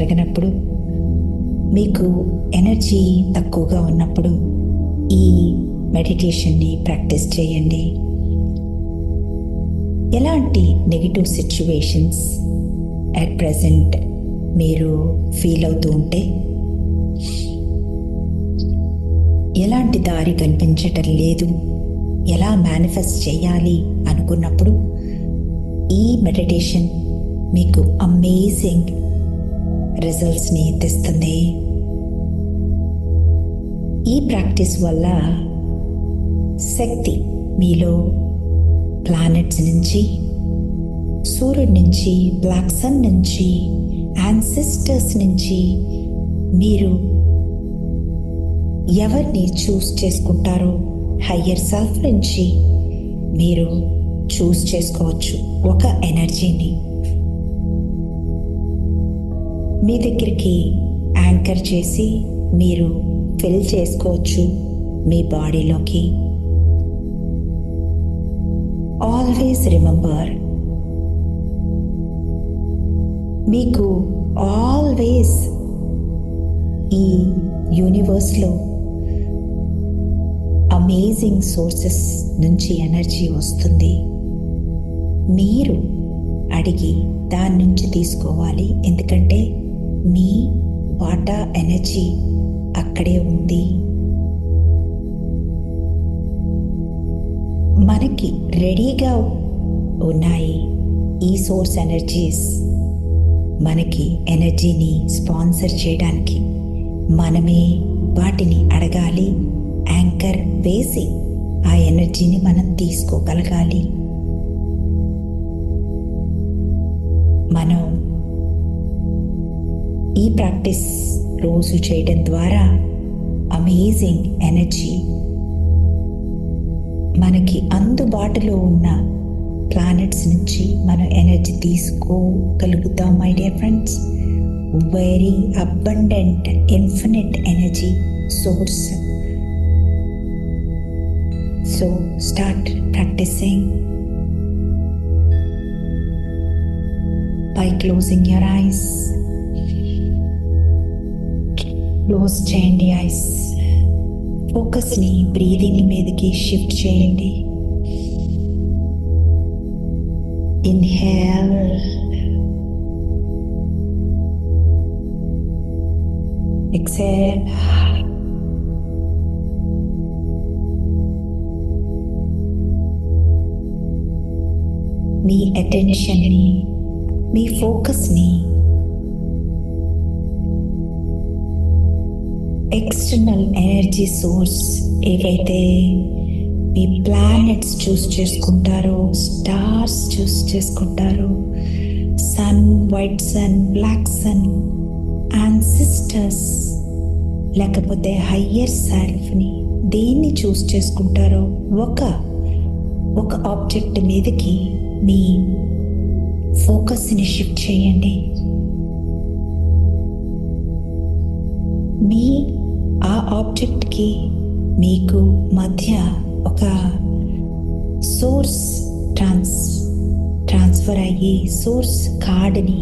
జరిగినప్పుడు, మీకు ఎనర్జీ తక్కువగా ఉన్నప్పుడు ఈ మెడిటేషన్ని ప్రాక్టీస్ చేయండి. ఎలాంటి నెగిటివ్ సిచ్యువేషన్స్ అట్ ప్రజెంట్ మీరు ఫీల్ అవుతూ ఉంటే, ఎలాంటి దారి కనిపించటం లేదు, ఎలా మేనిఫెస్ట్ చేయాలి అనుకున్నప్పుడు ఈ మెడిటేషన్ మీకు అమేజింగ్ రిజల్ట్స్ని తెస్తుంది. ఈ ప్రాక్టీస్ వల్ల శక్తి మీలో ప్లానెట్స్ నుంచి, సూర్యుడి నుంచి, బ్లాక్ సన్ నుంచి, యాన్సెస్టర్స్ నుంచి మీరు ఎవరిని చూస్ చేసుకుంటారో, హయ్యర్ సెల్ఫ్ నుంచి మీరు చూస్ చేసుకోవచ్చు ఒక ఎనర్జీని మీ దగ్గరికి యాంకర్ చేసి మీరు ఫిల్ చేసుకోవచ్చు మీ బాడీలోకి. ఆల్వేస్ రిమెంబర్, మీకు ఆల్వేస్ ఈ యూనివర్స్లో అమేజింగ్ సోర్సెస్ నుంచి ఎనర్జీ వస్తుంది. మీరు అడిగి దాని నుంచి తీసుకోవాలి, ఎందుకంటే మీ వాటా ఎనర్జీ అక్కడే ఉంది. మనకి రెడీగా ఉన్నాయి ఈ సోర్స్ ఎనర్జీస్. మనకి ఎనర్జీని స్పాన్సర్ చేయడానికి మనమే వాటిని అడగాలి, యాంకర్ వేసి ఆ ఎనర్జీని మనం తీసుకోగలగాలి. మనం ఈ ప్రాక్టీస్ రోజు చేయడం ద్వారా అమేజింగ్ ఎనర్జీ మనకి అందుబాటులో ఉన్న ప్లానెట్స్ నుంచి మనం ఎనర్జీ తీసుకోగలుగుతాం. My dear friends, very abundant infinite energy source. So start practising by closing your eyes. Close చేయండి ఐస్. ఫోకస్ని బ్రీదింగ్ మీదకి షిఫ్ట్ చేయండి. Inhale, exhale. మీ అటెన్షన్ని, మీ ఫోకస్ని ఎక్స్టర్నల్ ఎనర్జీ సోర్స్ ఏవైతే మీ ప్లానెట్స్ చూస్ చేసుకుంటారో, స్టార్స్ చూస్ చేసుకుంటారో, sun, white sun, black sun, ancestors, లేకపోతే హయ్యర్ సెల్ఫ్ని దేన్ని చూస్ చేసుకుంటారో ఒక ఆబ్జెక్ట్ మీదకి మీ ఫోకస్ని షిఫ్ట్ చేయండి. మీ ఆ ఆబ్జెక్ట్కి మీకు మధ్య ఒక సోర్స్ ట్రాన్స్ఫర్ అయ్యి సోర్స్ కార్డ్ని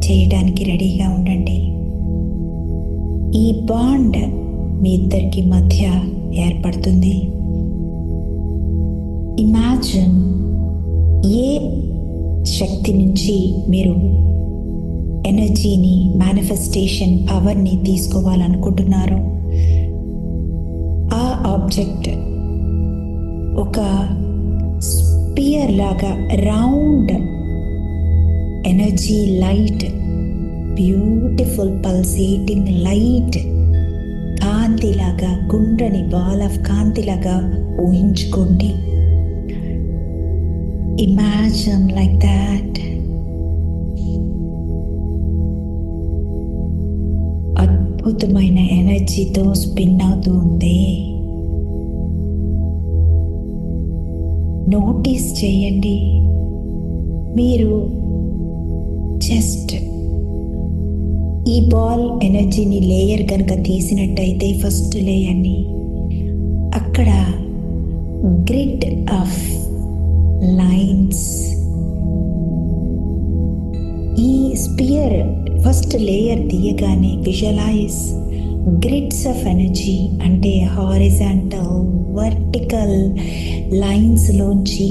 చేయడానికి రెడీగా ఉండండి. ఈ బాండ్ మీ ఇద్దరికి మధ్య ఏర్పడుతుంది. ఇమాజిన్ ఏ శక్తి నుంచి మీరు ఎనర్జీని, మేనిఫెస్టేషన్ పవర్ని తీసుకోవాలనుకుంటున్నారో ఆ ఆబ్జెక్ట్ ఒక స్పియర్ లాగా round energy light, beautiful pulsating light కాంతిలాగా, గుండ్రని బాల్ ఆఫ్ కాంతిలాగా ఊహించుకోండి. Imagine like that. అద్భుతమైన ఎనర్జీతో స్పిన్ అవుతూ ఉంది. నోటీస్ చేయండి. మీరు జస్ట్ ఈ బాల్ ఎనర్జీని లేయర్ కనుక తీసినట్టయితే ఫస్ట్ లేయర్ని అక్కడ గ్రిడ్ ఆఫ్ లైన్స్, ఈ స్పియర్ ఫస్ట్ లేయర్ తీయగానే విజువలైజ్ గ్రిడ్స్ ఆఫ్ ఎనర్జీ, అంటే హారిజాంటల్ వర్టికల్ లైన్స్లోంచి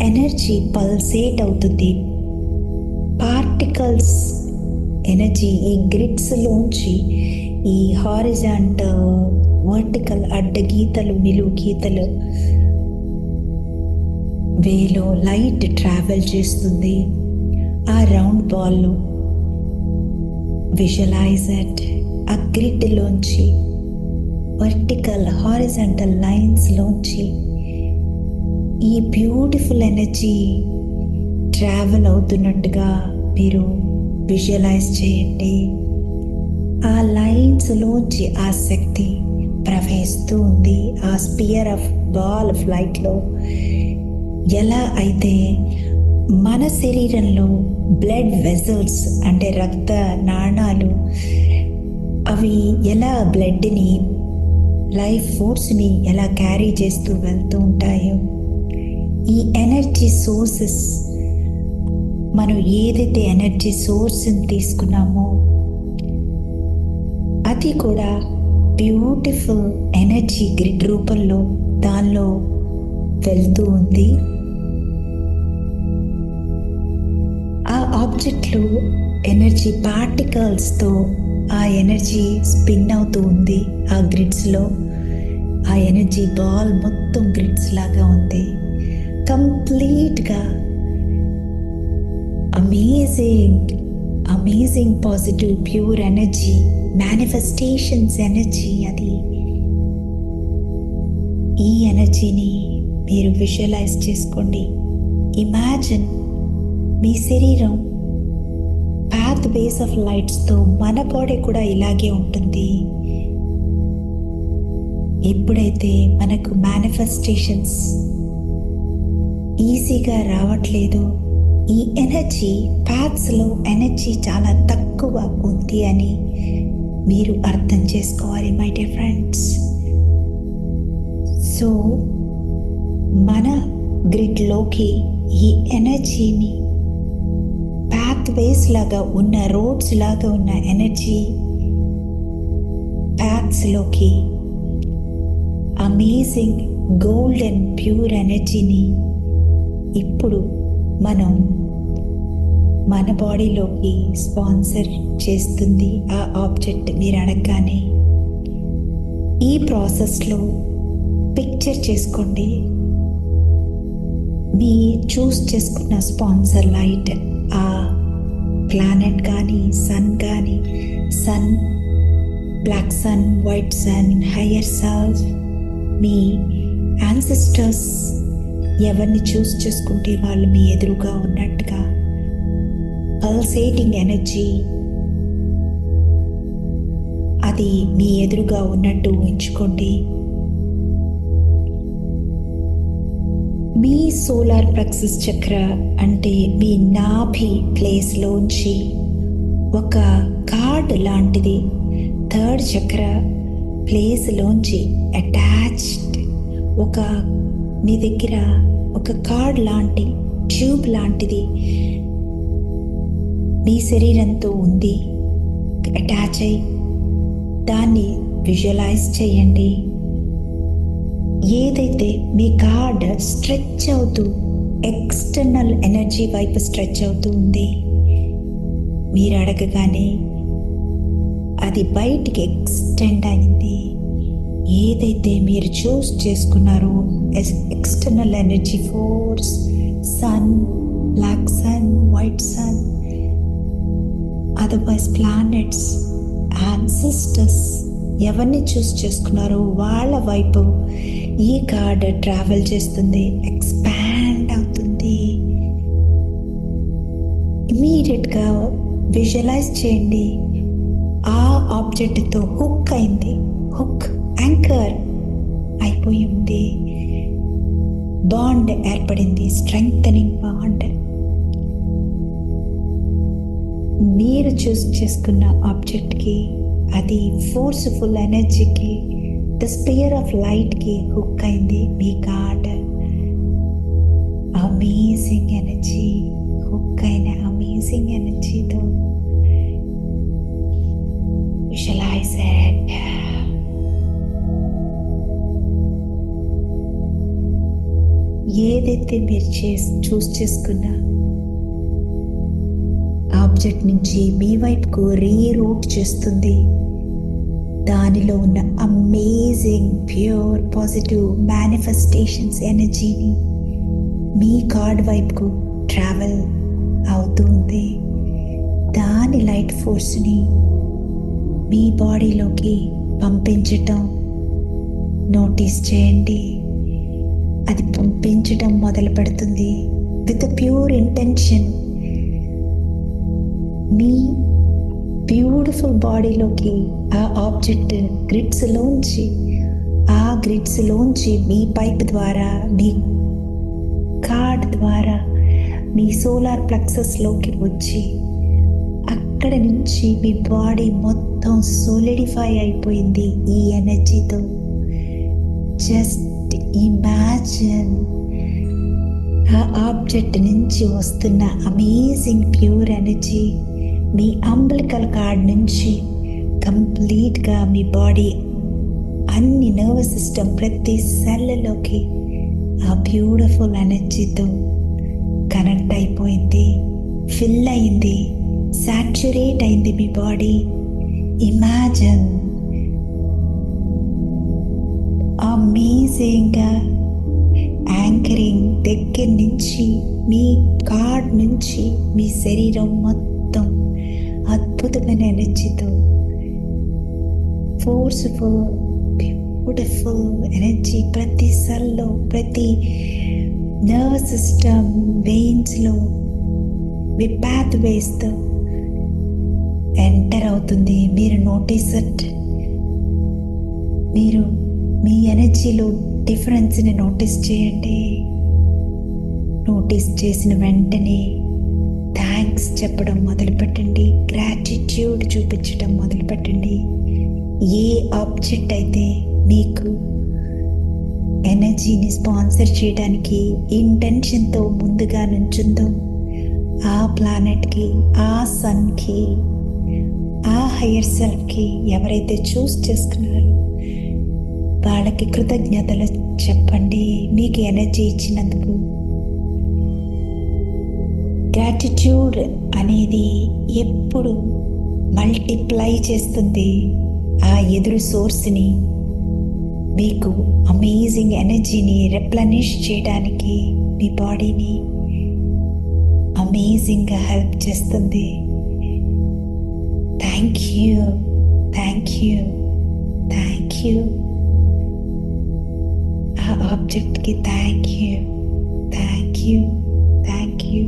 ఎనర్జీ పల్సేట్ అవుతుంది. పార్టికల్స్ ఎనర్జీ ఈ గ్రిడ్స్లోంచి ఈ హారిజాంటల్ వర్టికల్ అడ్డగీతలు నిలువు గీతలు వేలో లైట్ ట్రావెల్ చేస్తుంది. ఆ రౌండ్ బాల్లో విజువలైజ్ ఇట్. ఆ గ్రిడ్లోంచి వర్టికల్ హారిజాంటల్ లైన్స్లోంచి ఈ బ్యూటిఫుల్ ఎనర్జీ ట్రావెల్ అవుతున్నట్టుగా మీరు విజువలైజ్ చేయండి. ఆ లైన్స్లోంచి ఆ శక్తి ప్రవహిస్తూ ఉంది. ఆ స్పియర్ ఆఫ్ బాల్ ఆఫ్ లైట్లో ఎలా అయితే మన శరీరంలో బ్లడ్ వెజల్స్ అంటే రక్త నాళాలు అవి ఎలా బ్లడ్ని లైఫ్ ఫోర్స్ని ఎలా క్యారీ చేస్తూ వెళ్తూ ఉంటాయో, ఈ ఎనర్జీ సోర్సెస్ మనం ఏదైతే ఎనర్జీ సోర్స్ని తీసుకున్నామో అది కూడా బ్యూటిఫుల్ ఎనర్జీ గ్రిడ్ రూపంలో దానిలో వెళ్తూ ఉంది. ఆ ఆబ్జెక్ట్లు ఎనర్జీ పార్టికల్స్తో ఆ ఎనర్జీ స్పిన్ అవుతూ ఉంది. ఆ గ్రిడ్స్లో ఆ ఎనర్జీ బాల్ మొత్తం గ్రిడ్స్ లాగా ఉంది. కంప్లీట్గా amazing positive pure energy, manifestations energy అది. ఈ ఎనర్జీని మీరు విజువలైజ్ చేసుకోండి. ఇమాజిన్ మీ శరీరం పాత్ బేస్ ఆఫ్ లైట్స్తో మన బాడీ కూడా ఇలాగే ఉంటుంది. ఎప్పుడైతే మనకు మేనిఫెస్టేషన్స్ ఈజీగా రావట్లేదు, ఈ ఎనర్జీ పాత్స్లో ఎనర్జీ చాలా తక్కువ ఉంది అని మీరు అర్థం చేసుకోవాలి మై డియర్ ఫ్రెండ్స్. సో మన గ్రిడ్లోకి ఈ ఎనర్జీని పాత్వేస్ లాగా ఉన్న రోడ్స్ లాగా ఉన్న ఎనర్జీ పాత్స్లోకి అమేజింగ్ గోల్డ్ అండ్ ప్యూర్ ఎనర్జీని ఇప్పుడు మనం మన బాడీలోకి స్పాన్సర్ చేస్తుంది ఆ ఆబ్జెక్ట్ మీరు అడగగానే. ఈ ప్రాసెస్లో పిక్చర్ చేసుకోండి, మీ చూస్ చేసుకున్న స్పాన్సర్ లైట్, ఆ ప్లానెట్ కానీ సన్ కానీ, sun, black sun, white sun, higher self, మీ యాన్సెస్టర్స్ ఎవరిని చూస్ చేసుకుంటే వాళ్ళు మీ ఎదురుగా ఉన్నట్టుగా పల్సేటింగ్ ఎనర్జీ అది మీ ఎదురుగా ఉన్నట్టు ఊహించుకోండి. మీ సోలార్ ప్లెక్సస్ చక్ర అంటే మీ నాభి ప్లేస్లోంచి ఒక కార్డ్ లాంటిది థర్డ్ చక్ర ప్లేస్లోంచి అటాచ్డ్ మీ దగ్గర ఒక కార్డ్ లాంటి ట్యూబ్ లాంటిది మీ శరీరంతో ఉంది, అటాచ్ అయి దాన్ని విజువలైజ్ చేయండి. ఏదైతే మీ కార్డ్ స్ట్రెచ్ అవుతూ ఎక్స్టర్నల్ ఎనర్జీ వైపు స్ట్రెచ్ అవుతూ ఉంది, మీరు అడగగానే అది బయటికి ఎక్స్టెండ్ అయింది. ఏదైతే మీరు చూస్ చేసుకున్నారో external energy force, sun, black sun, white sun, otherwise planets, ancestors ఎవరిని చూస్ చేసుకున్నారో వాళ్ళ వైపు ఈ కార్డ్ ట్రావెల్ చేస్తుంది, ఎక్స్పాండ్ అవుతుంది. ఇమీడియట్గా విజువలైజ్ చేయండి, ఆ ఆబ్జెక్ట్తో హుక్ అయింది, హుక్ యాంకర్ అయిపోయి ఉంది, బాండ్ ఏర్పడింది, స్ట్రెంగ్థనింగ్ బాండ్. మీరు చూస్ చేసుకున్న ఆబ్జెక్ట్కి అది ఫోర్స్ఫుల్ ఎనర్జీకి ద స్పియర్ ఆఫ్ లైట్కి హుక్ అయింది. మీ కార్డ్ అమేజింగ్ ఎనర్జీ, హుక్ అయిన అమేజింగ్ ఎనర్జీతో ఏదైతే మీరు చూస్ చేసుకున్న ఆబ్జెక్ట్ నుంచి మీ వైపుకు రీరూట్ చేస్తుంది. దానిలో ఉన్న అమేజింగ్ ప్యూర్ పాజిటివ్ మేనిఫెస్టేషన్స్ ఎనర్జీని మీ కార్డ్ వైపుకు ట్రావెల్ అవుతూ ఉంది. దాని లైట్ ఫోర్స్ని మీ బాడీలోకి పంపించటం నోటీస్ చేయండి. అది పంపించటం మొదలు పెడుతుంది with pure intention. Me beautiful బాడీలోకి ఆ ఆబ్జెక్ట్ గ్రిడ్స్లోంచి మీ పైప్ ద్వారా, మీ కార్డ్ ద్వారా మీ సోలార్ ప్లెక్సస్లోకి వచ్చి అక్కడ నుంచి మీ బాడీ మొత్తం సోలిడిఫై అయిపోయింది ఈ ఎనర్జీతో. జస్ట్ ఇమాజిన్ ఆ ఆబ్జెక్ట్ నుంచి వస్తున్న అమేజింగ్ ప్యూర్ ఎనర్జీ మీ అంబిలికల్ కార్డ్ నుంచి కంప్లీట్గా మీ బాడీ అన్ని నర్వస్ సిస్టమ్ ప్రతి సెల్లోకి ఆ బ్యూటిఫుల్ ఎనర్జీతో కనెక్ట్ అయిపోయింది, ఫిల్ అయింది, సాచ్యురేట్ అయింది మీ బాడీ. ఇమాజిన్ అమేజింగ్గా యాంకరింగ్ దగ్గర నుంచి మీ కార్డ్ నుంచి మీ శరీరం మొత్తం అద్భుతమైన ఎనర్జీతో, ఫోర్స్ఫుల్ బ్యూటిఫుల్ ఎనర్జీ ప్రతి సెల్లో, ప్రతి నర్వ్ సిస్టమ్, వెయిన్స్లో, మీ పాత్ వేస్తో ఎంటర్ అవుతుంది. మీరు నోటీస్ ఇట్. మీరు మీ ఎనర్జీలో డిఫరెన్స్ని నోటీస్ చేయండి. నోటీస్ చేసిన వెంటనే థ్యాంక్స్ చెప్పడం మొదలుపెట్టండి, గ్రాటిట్యూడ్ చూపించడం మొదలుపెట్టండి. ఏ ఆబ్జెక్ట్ అయితే మీకు ఎనర్జీని స్పాన్సర్ చేయడానికి ఇంటెన్షన్తో ముందుగా నుంచుందో ఆ ప్లానెట్కి, ఆ సన్కి, ఆ హయ్యర్ సెల్ఫ్కి ఎవరైతే చూస్ చేసుకున్నారో వాళ్ళకి కృతజ్ఞతలు చెప్పండి మీకు ఎనర్జీ ఇచ్చినందుకు. గ్రాటిట్యూడ్ అనేది ఎప్పుడు మల్టిప్లై చేస్తుంది ఆ ఎదురు సోర్స్ని, మీకు అమేజింగ్ ఎనర్జీని రెప్లెనిష్ చేయడానికి మీ బాడీని అమేజింగ్గా హెల్ప్ చేస్తుంది. Thank you, thank you, thank you. ఆ ఆబ్జెక్ట్కి thank you, thank you, thank you.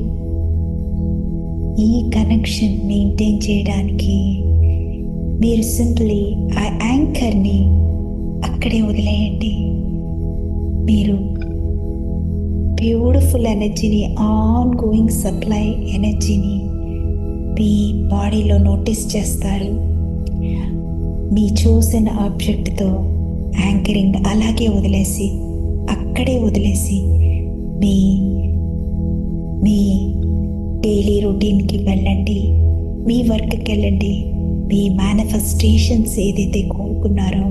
ఈ కనెక్షన్ మెయింటైన్ చేయడానికి మీరు సింప్లీ ఆ యాంకర్ని అక్కడే వదిలేయండి. మీరు బ్యూటిఫుల్ ఎనర్జీని, ఆన్ గోయింగ్ సప్లై ఎనర్జీని మీ బాడీలో నోటీస్ చేస్తారు. మీ చూసిన ఆబ్జెక్ట్తో యాంకరింగ్ అలాగే వదిలేసి, అక్కడే వదిలేసి మీ మీ డైలీ రొటీన్కి వెళ్ళండి, మీ వర్క్కి వెళ్ళండి. మీ మేనిఫెస్టేషన్స్ ఏదైతే కోరుకున్నారో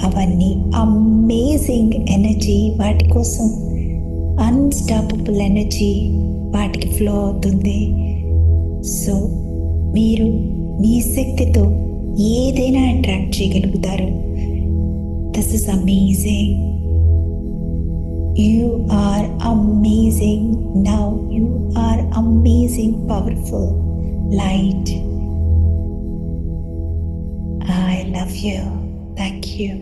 అవన్నీ అమేజింగ్ ఎనర్జీ, వాటి కోసం అన్స్టాపబుల్ ఎనర్జీ వాటికి ఫ్లో అవుతుంది. సో మీరు మీ శక్తితో ఏదైనా అట్రాక్ట్ చేయగలుగుతారు. This is amazing. You are amazing now. You are amazing, powerful light. I love you. Thank you.